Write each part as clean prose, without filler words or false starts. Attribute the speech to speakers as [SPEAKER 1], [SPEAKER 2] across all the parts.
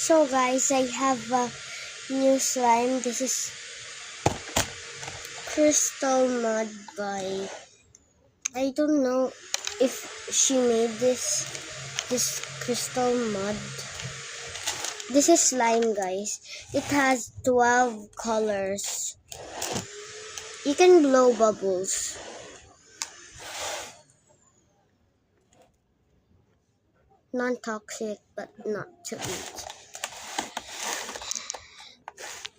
[SPEAKER 1] So guys, I have a new slime. This is Crystal Mud by, I don't know if she made this Crystal Mud. This is slime, guys. It has 12 colors. You can blow bubbles. Non-toxic, but not to eat.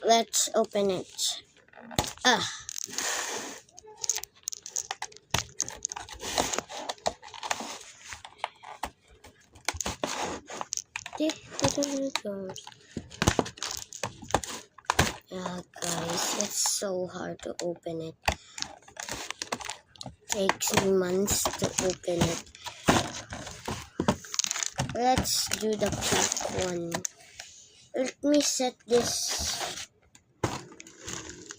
[SPEAKER 1] Let's open it. Yeah, guys, it's so hard to open it. Takes me months to open it. Let's do the pink one. Let me set this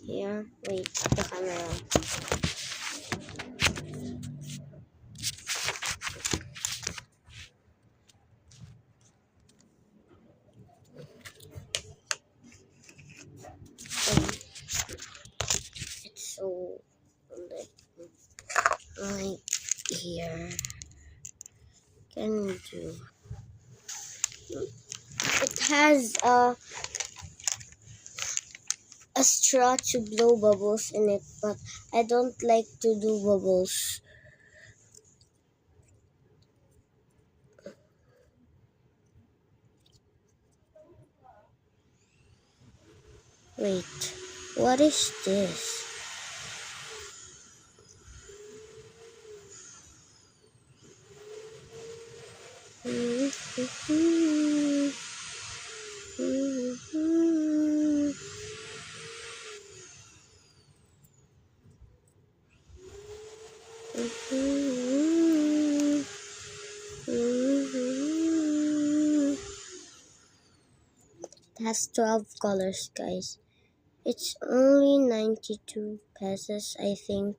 [SPEAKER 1] here. Wait, the camera. It's so like here. Can do. It has a straw to blow bubbles in it, but I don't like to do bubbles. Wait, what is this? It has 12 colors, guys. It's only 92 pesos, I think.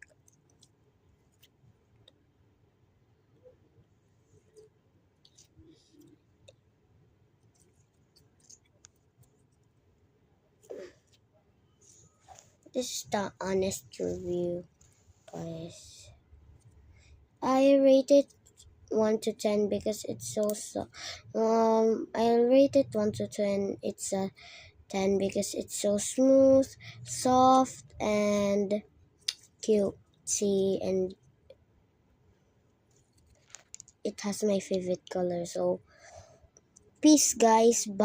[SPEAKER 1] This is the honest review, guys. I rate it 1 to 10 because it's so I rate it 1 to 10. It's a 10 because it's so smooth, soft, and cutesy, and it has my favorite color. So peace, guys. Bye.